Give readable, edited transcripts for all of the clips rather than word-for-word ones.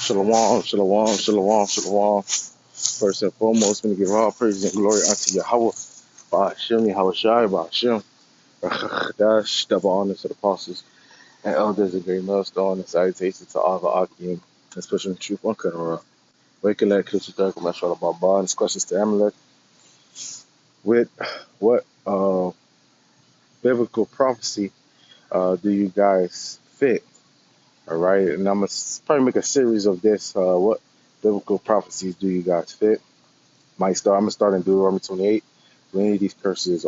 Shalom, shalom, shalom, shalom. First and foremost, I'm going to give all praise and glory unto Yahweh. Ba'ashem, Yahweh Shai, Ba'ashem. Dash, double honor to the apostles and elders, a great milestone, and salutations to all the Akim, especially the truth one Kadara. Wake up, Christian Turk, Mashallah Baba, and questions to amalek with what biblical prophecy do you guys fit? All right, and I'm going to probably make a series of this. What biblical prophecies do you guys fit? I'm gonna start in Deuteronomy 28. When any of these curses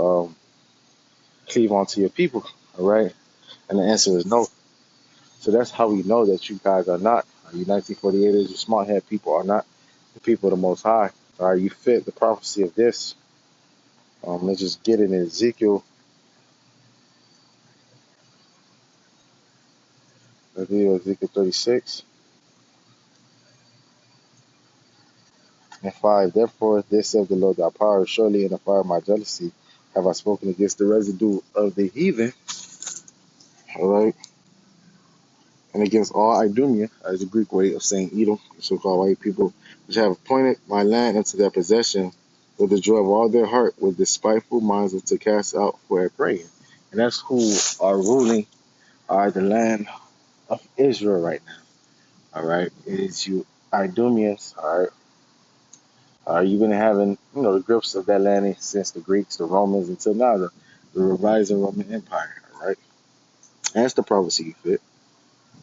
cleave onto your people, all right? And the answer is no. So that's how we know that you guys are not. You 1948ers, you smart head people are not the people of the Most High. All right, you fit the prophecy of this. Let's just get it in Ezekiel. Ezekiel 36 and 5. Therefore, this saith the Lord thy power, surely in the fire of my jealousy have I spoken against the residue of the heathen. All right. And against all Idumea, as the Greek way of saying Edom, so-called white people, which have appointed my land unto their possession with the joy of all their heart, with despiteful minds of to cast out for a praying. And that's who are ruling the land of Israel right now. All right, it is you Idumeans. All right, you've been having the grips of that land since the Greeks, the Romans, until now the revising Roman Empire. All right, and that's the prophecy you fit.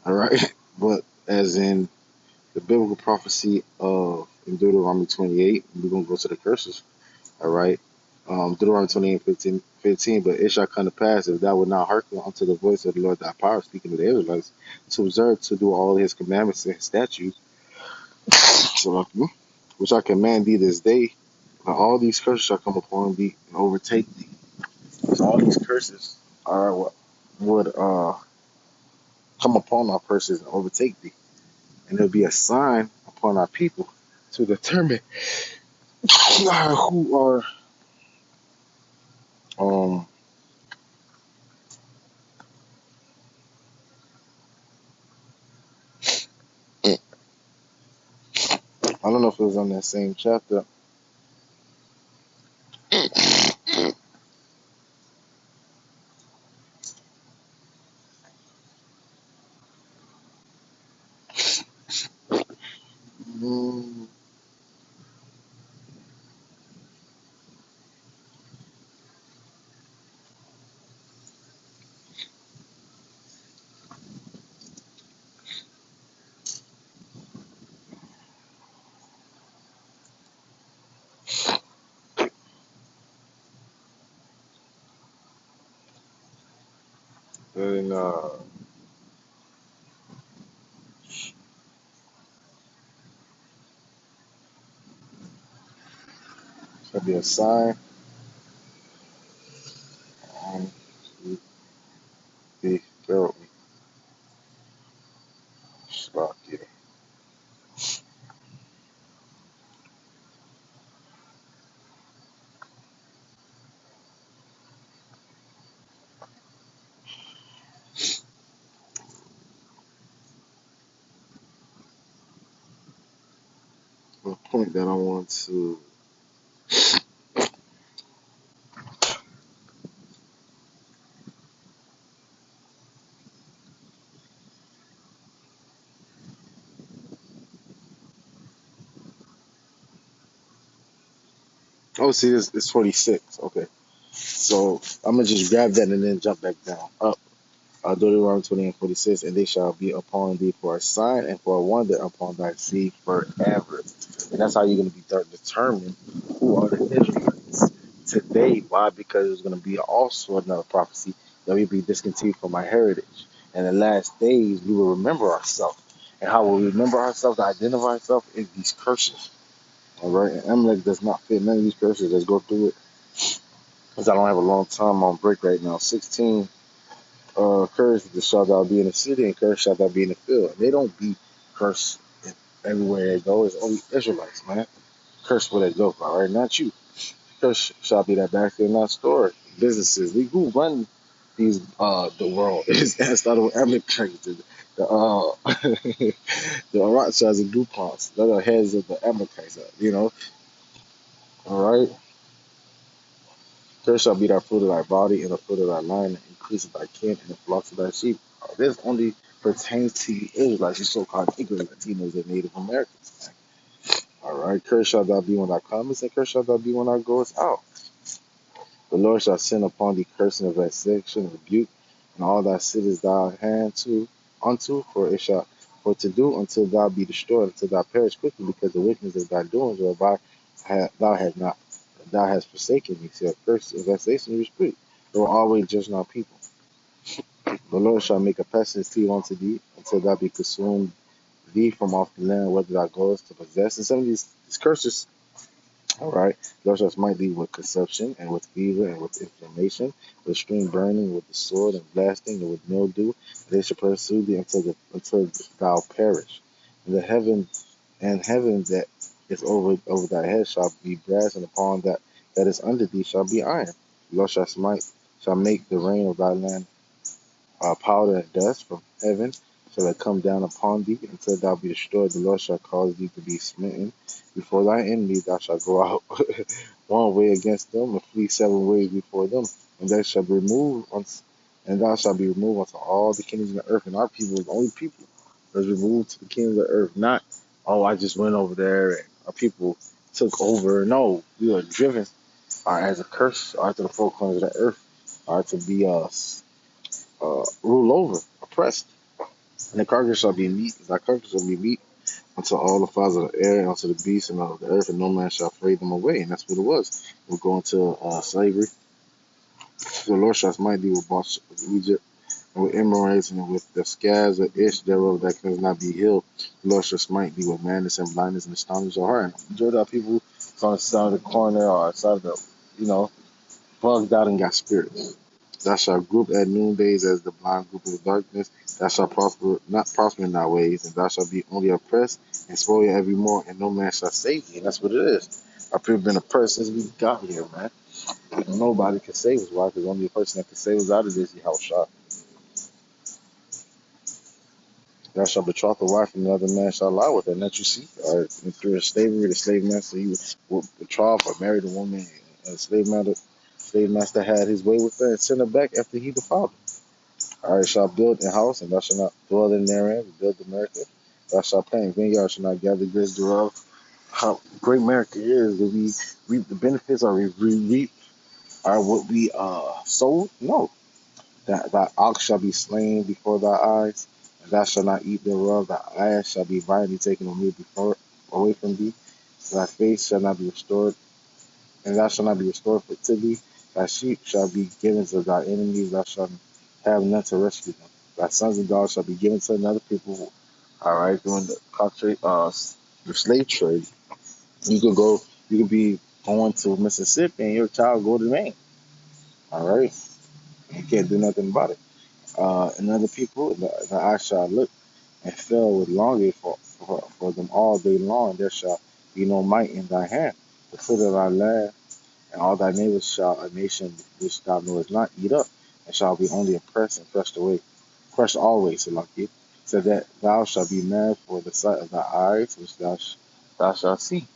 All right, but as in the biblical prophecy of in Deuteronomy 28. We're going to go to the curses, all right? Deuteronomy 28, 15, but it shall come to pass if thou wilt not hearken unto the voice of the Lord thy power, speaking to the Israelites, to observe to do all his commandments and statutes, which I command thee this day, and all these curses shall come upon thee and overtake thee. Because all these curses are what would come upon our persons and overtake thee. And there'll be a sign upon our people to determine who are um I don't know if it was on that same chapter. Mm, and there'll be a sign on the barrel. Spot here. The point that I want to see this it's 26. Okay. So I'm gonna just grab that and then jump back down. Up. Deuteronomy 20 and 46, and they shall be upon thee for a sign and for a wonder upon thy seed forever. And that's how you're going to be determined who are the Israelites today. Why? Because there's going to be also another prophecy that we be discontinued from my heritage. And in the last days, we will remember ourselves. And how will we remember ourselves to identify ourselves is these curses. All right? And Amalek does not fit none of these curses. Let's go through it. Because I don't have a long time on break right now. 16. Cursed shall thou be in the city, and cursed shall thou be in the field. And they don't be cursed everywhere they go. It's only Israelites, man. Cursed where they go, all right? Not you. Cursed shall be that backfield, not store. Businesses, who run these the world? It's not what Amalek characters. The the Aratsas and DuPonts. They're the heads of the Amalekites. All right. There shall be thy fruit of thy body, and the fruit of thy line, and the increase of thy kin, and the flocks of thy sheep. This only pertains to you Israelites, you so-called ignorant Latinos and Native Americans. All right. Cursed shall thou be when thou comest, and cursed shall thou be when thou goest out. The Lord shall send upon thee cursing and vexation and rebuke, and all thy cities thou hand to unto, for to do until thou be destroyed, until thou perish quickly, because the wickedness of thy doings whereby thou hast not thou hast forsaken me. See, curse and vexation and rebuke. They will always judge our people. The Lord shall make a pestilence to you unto thee, until thou be consumed thee from off the land, whether thou goest to possess. And some of these curses, all right. Thou shalt smite thee with consumption, and with fever, and with inflammation, with extreme burning, with the sword, and blasting, and with mildew. They shall pursue thee until thou perish. And the heaven that is over thy head shall be brass, and upon that is under thee shall be iron. The Lord shall make the rain of thy land powder and dust from heaven shall it come down upon thee until thou be destroyed. The Lord shall cause thee to be smitten before thy enemies. Thou shalt go out one way against them and flee 7 ways before them, and they shall be removed and thou shalt be removed unto all the kingdoms of the earth. And our people is the only people that was removed to the kingdoms of the earth. Not, oh, I just went over there and our people took over. No, we are driven as a curse to the four corners of the earth to be rule over, oppressed. And the carcass shall be meat, thy carcass shall be meat unto all the fowls of the air, and unto the beasts and of the earth, and no man shall fray them away. And that's what it was. We're going to slavery. So the Lord shall smite thee with bondage of Egypt, and with emeralds, and with the scabs of ish thereof that cannot be healed. The Lord shall smite thee with madness and blindness and astonished your heart. And majority of people on the side of the corner or outside of the, bugged out and got spirits. Thou shalt group at noondays as the blind group of darkness. Thou shalt not prosper in thy ways, and thou shalt be only oppressed and spoil every more, and no man shall save thee. And that's what it is. Our people been oppressed since we got here, man. Nobody can save us. Why? Because only the person that can save us out of this is house shot. Thou shalt betroth a wife, and another man shall lie with her. And that you see, and through slavery, the slave master he would betroth or marry the woman, and the slave master had his way with her and sent her back after he defiled her. All right, shall build a house, and thou shalt not dwell in therein. Build America. Thou shalt plant vineyard, shall not gather goods thereof. How great America is that we reap the benefits, or we reap what we sowed? No. That thy ox shall be slain before thy eyes, and thou shalt not eat thereof. Thy ass shall be violently taken away from thee. Thy face shall not be restored, and thou shalt not be restored to thee. Thy sheep shall be given to thy enemies, thou shalt have none to rescue them. Thy sons and daughters shall be given to another people. All right, during the the slave trade, you could be going to Mississippi, and your child go to Maine. All right, you can't do nothing about it. And other people, the eye shall look and fell with longing for them all day long. There shall be no might in thy hand. The foot of thy land and all thy neighbors shall a nation which thou knowest not eat up, and shall be only oppressed and crushed always, Salaki, so that thou shalt be mad for the sight of thy eyes, which thou shalt see.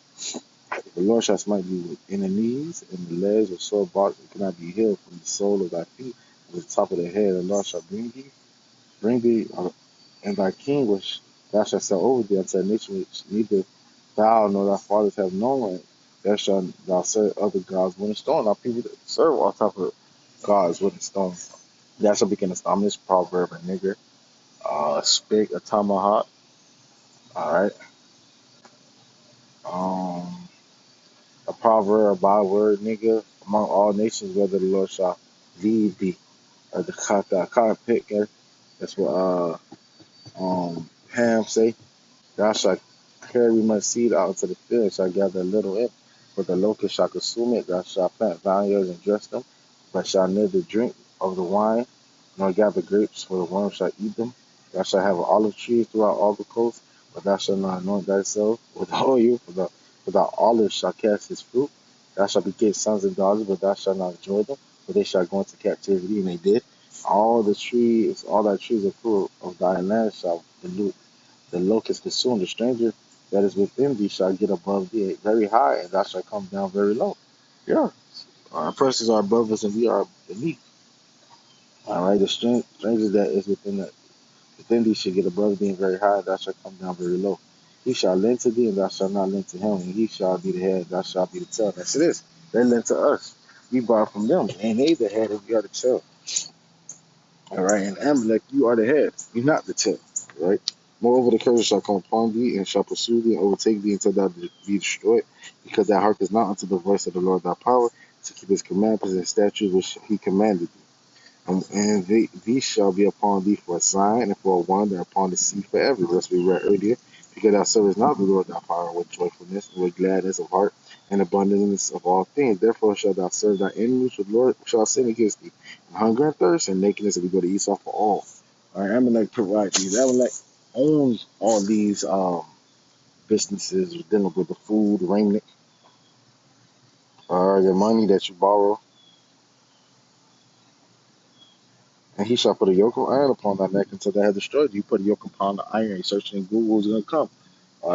The Lord shall smite thee in the knees, and the legs with sore bought that cannot be healed from the sole of thy feet to the top of the head. The Lord shall bring thee, and thy king which thou shalt set over thee unto a nation which neither thou nor thy fathers have known, and there shalt thou serve other gods wood and stone. Our people that serve all type of gods wood and stone. Thou shalt begin to stomach this proverb, a nigger, a spick, a tomahawk, all right, a proverb, a byword, nigga, among all nations, whether the Lord shall lead thee, or the cotton picker. That's what Ham say. Thou shalt carry much seed out into the field, and shalt gather a little in, but the locust shall consume it. Thou shalt plant vineyards and dress them, but shalt neither drink of the wine, nor gather grapes, for the worm shall eat them. Thou shalt have olive trees throughout all the coast, but thou shalt not anoint thyself with oil, for thy olive shall cast his fruit. Thou shalt beget sons and daughters, but thou shalt not enjoy them, for they shall go into captivity, and they did. all thy trees are full of thy land shall the locust consume. The stranger that is within thee shall get above thee very high, and thou shalt come down very low. Yeah, our oppressors are above us, and we are beneath. All right, the stranger that is within thee shall get above thee and very high, and thou shalt come down very low. He shall lend to thee, and thou shalt not lend to him, and he shall be the head, and thou shalt be the tail. That's it is. They lend to us. We borrow from them, and they the head, and we are the tail. All right, and Amalek, you are the head, you're not the tail. Right. Moreover, the curse shall come upon thee, and shall pursue thee, and overtake thee until thou be destroyed, because thou hearkenest not unto the voice of the Lord thy power, to keep his commandments and statutes which he commanded thee. And these shall be upon thee for a sign and for a wonder upon the sea forever, as we read earlier, because thou servest not the Lord thy power with joyfulness and with gladness of heart and abundance of all things. Therefore shalt thou serve thy enemies, with the Lord shall sin against thee, and hunger and thirst and nakedness, and we go to Esau for all. All right, Amalek provides these. Amalek owns all these businesses dealing with the food, raiment, the money that you borrow. And he shall put a yoke of iron upon thy neck until thou have destroyed you. Put a yoke upon the iron. Searching in Google is going to come.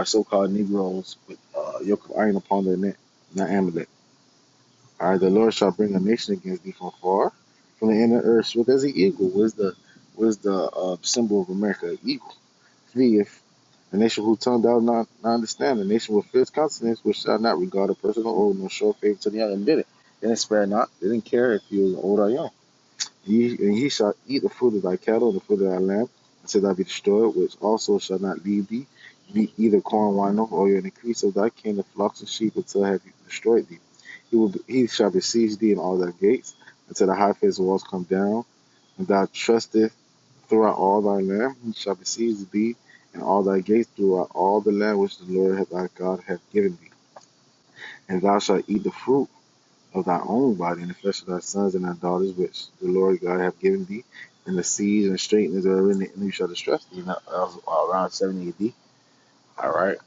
So-called Negroes with a yoke of iron upon their neck, not amulet. All right, the Lord shall bring a nation against thee from far, from the inner earth, swift as an eagle. Where's the symbol of America? Eagle. Flee if a nation whose tongue thou not understand, a nation with fierce consonants which shall not regard a personal oath nor show favor to the young, and did it. They didn't spare not. They didn't care if you was old or young. And ye shall eat the fruit of thy cattle and the fruit of thy land until thou be destroyed, which also shall not leave thee, either corn, wine, nor oil, and increase of thy kin, the flocks and sheep, until I have destroyed thee. He shall besiege thee in all thy gates, until the high fenced walls come down, and thou trusteth throughout all thy land. He shall besiege thee in all thy gates throughout all the land which the Lord thy God hath given thee. And thou shalt eat the fruit of thy own body, and the flesh of thy sons and thy daughters, which the Lord God hath given thee, and the seeds and straightness wherein the enemy shall distress thee. Now, around 70 AD. All right,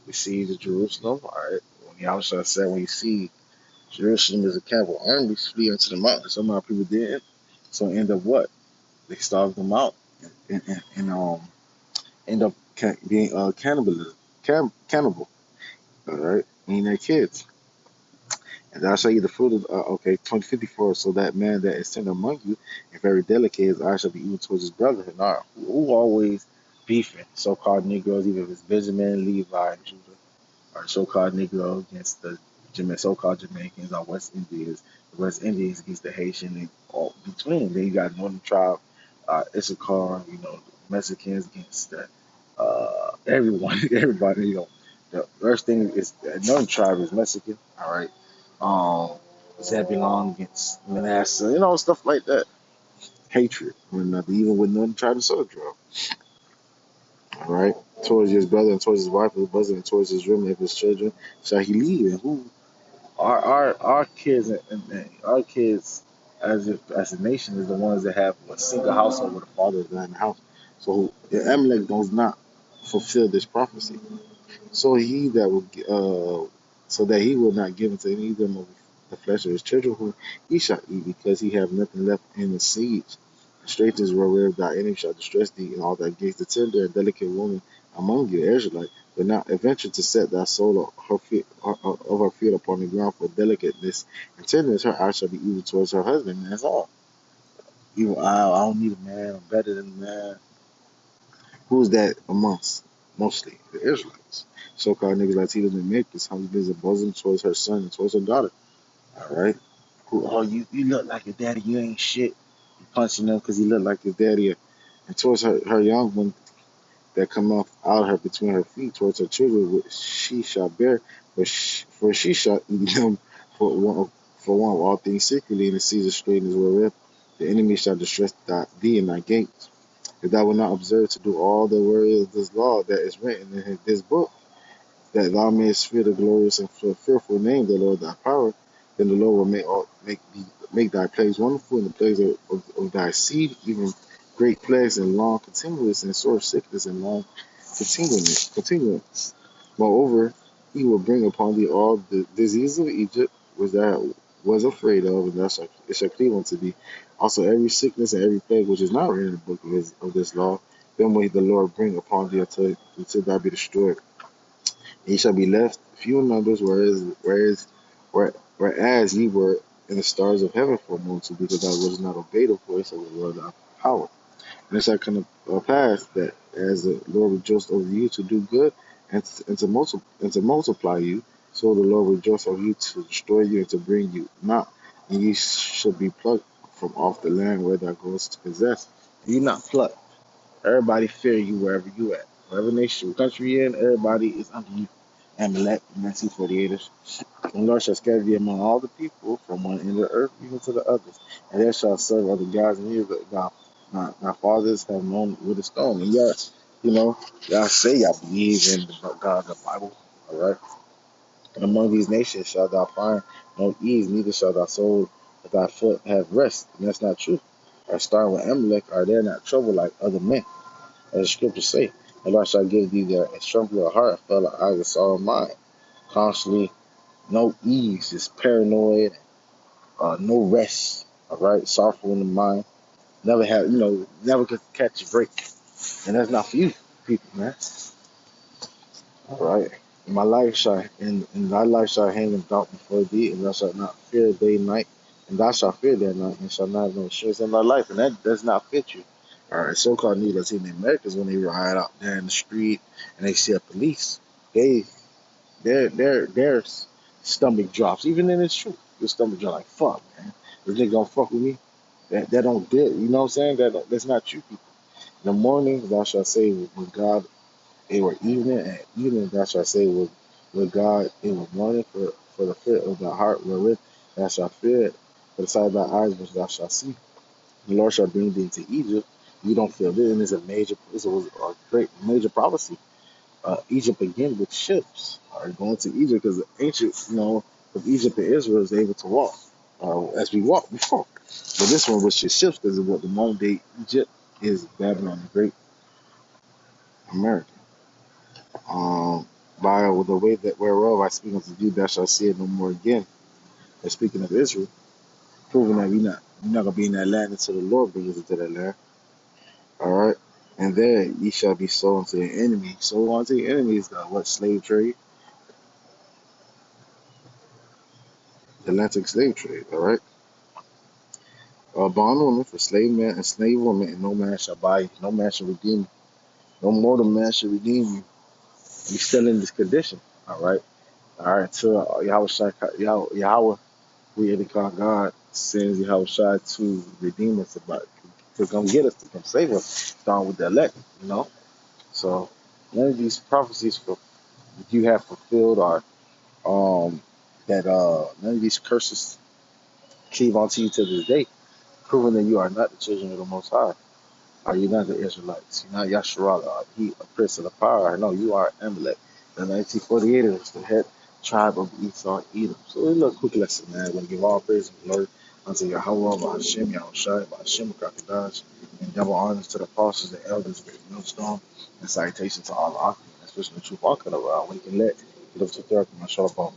we see the Jerusalem. All right, when Yahusha said, when you see Jerusalem as a capital army, flee into the mountains. Some of our people didn't. So end up what? They starved them out, and end up being cannibal. All right, meaning their kids. And thou shalt eat the fruit of, 2054. So that man that is tender among you and very delicate, his eye shall be even towards his brother. Now, who always beefing? So called Negroes, either it's Benjamin, Levi, and Judah, or so-called Negroes against the so-called Jamaicans or West Indians, the West Indians against the Haitian, and all between. Then you got Northern tribe, Issachar, Mexicans against the, everyone, everybody. The first thing is Northern tribe is Mexican. All right, Zebulon against Manasseh, stuff like that. Hatred, one another, even with Northern tribe and Southern tribe. All right, towards his brother and towards his wife, his bosom, and towards his women, and his children shall he lead, and who our kids and our kids as a nation is the ones that have a single household where the father is not in the house. So Amalek does not fulfill this prophecy. So he that will so that he will not give unto any of them of the flesh of his children whom he shall eat, because he have nothing left in the siege. Straight is wherever thy enemy shall distress thee, and all thy gates the tender and delicate woman among you, Israelite, but not adventure to set thy soul of her feet upon the ground for delicateness and tenderness. Her eye shall be evil towards her husband, and that's all. Evil eye, I don't need a man, I'm better than a man. Who's that amongst? Mostly the Israelites. So-called niggas Latinos and make this how he builds a bosom towards her son and towards her daughter. All right. You look like your daddy, you ain't shit. You punching them because he look like his daddy. And towards her young one that come off out of her between her feet, towards her children, which she shall bear, for she shall eat them for one of all things secretly, and the seas of straightness wherewith the enemy shall distress thee in thy gates. If thou wilt not observe to do all the words of this law that is written in this book, that thou mayest fear the glorious and fearful name of the Lord thy power, then the Lord will make thy plagues wonderful, and the plagues of thy seed, even great plagues and long continuance, and sore sickness and long continuance. Moreover, he will bring upon thee all the diseases of Egypt, which thou was afraid of, and thus it shall cleave unto thee. Also every sickness and every plague which is not written in the book of this law, then may the Lord bring upon thee until thou be destroyed. Ye shall be left few in numbers, whereas ye were in the stars of heaven for a multitude, because thou wouldst not obey the voice of the Lord thy power. And it shall come to pass that as the Lord rejoiced over you to do good and to multiply you, so the Lord rejoiced over you to destroy you and to bring you not. And ye shall be plucked from off the land where thou goest to possess. You not plucked. Everybody fear you wherever you at. Whatever nation, country you in, everybody is under you. Amalek, 1948ers. And Lord shall scatter thee among all the people from one end of the earth even to the others. And there shall serve other gods, and neither thy fathers have known with a stone. And yet, y'all say y'all believe in the God of the Bible, all right? And among these nations shall thou find no ease, neither shall thy soul of thy foot have rest. And that's not true. Or starting with Amalek, are they not troubled like other men? As the scriptures say, and Lord shall give thee their instrument of heart, fellow eyes and sorrow of mind. Constantly, no ease, just paranoid, no rest, all right, sorrowful in the mind. Never have, never could catch a break. And that's not for you, people, man. All right. And my life shall, and thy life shall hang in doubt before thee, and thou shalt not fear day and night, and thou shalt fear day and night, and shalt not have no assurance in thy life. And that does not fit you. All right, so-called needles in the Americans when they ride out there in the street and they see a police, they their stomach drops. Even in it's true, your stomach drop like fuck, man. This nigga gonna fuck with me. That don't get, you know what I'm saying? That's not you people. In the morning thou shalt say with God it were evening, and at evening thou shalt say with God it were morning, for the fear of thy heart wherewith thou shalt fear it, for the sight of thy eyes which thou shalt see. The Lord shall bring thee into Egypt. You don't feel this, and it's a great major prophecy. Egypt again with ships are going to Egypt because the ancient, of Egypt and Israel is able to walk as we walked before. But this one was just ships because of what the modern day Egypt is Babylon the Great America. By the way that whereof I speak unto you, thou shalt see it no more again. And speaking of Israel, proving that you're not gonna be in that land until the Lord brings us into that land. All right. And there ye shall be sold unto the enemy. Sold unto the enemy is the what slave trade, the Atlantic slave trade. All right. Bondwoman for slave man and slave woman, and no man shall buy you. No man shall redeem you. No mortal man shall redeem you. You still in this condition. All right. All right. So Yahweh, we the God sends Yahweh Shai to redeem us, to come get us, to come save us, down with the elect. So none of these prophecies for you have fulfilled are that none of these curses cleave onto you to this day, proving that you are not the children of the Most High. Are you not the Israelites? You're not Yasharala. He a prince of the power. No, you are Amalek. The 1948 is the head tribe of Esau, Edom. So a little quick lesson, man. We're going to give all praise and glory unto Yahweh, Hashem, Yahushai, Hashem, Kakadash, and double honors to the apostles, the elders, the millstone, and salutation to all the Akim, especially the truth walking around. We can let it up to therapy, my show up on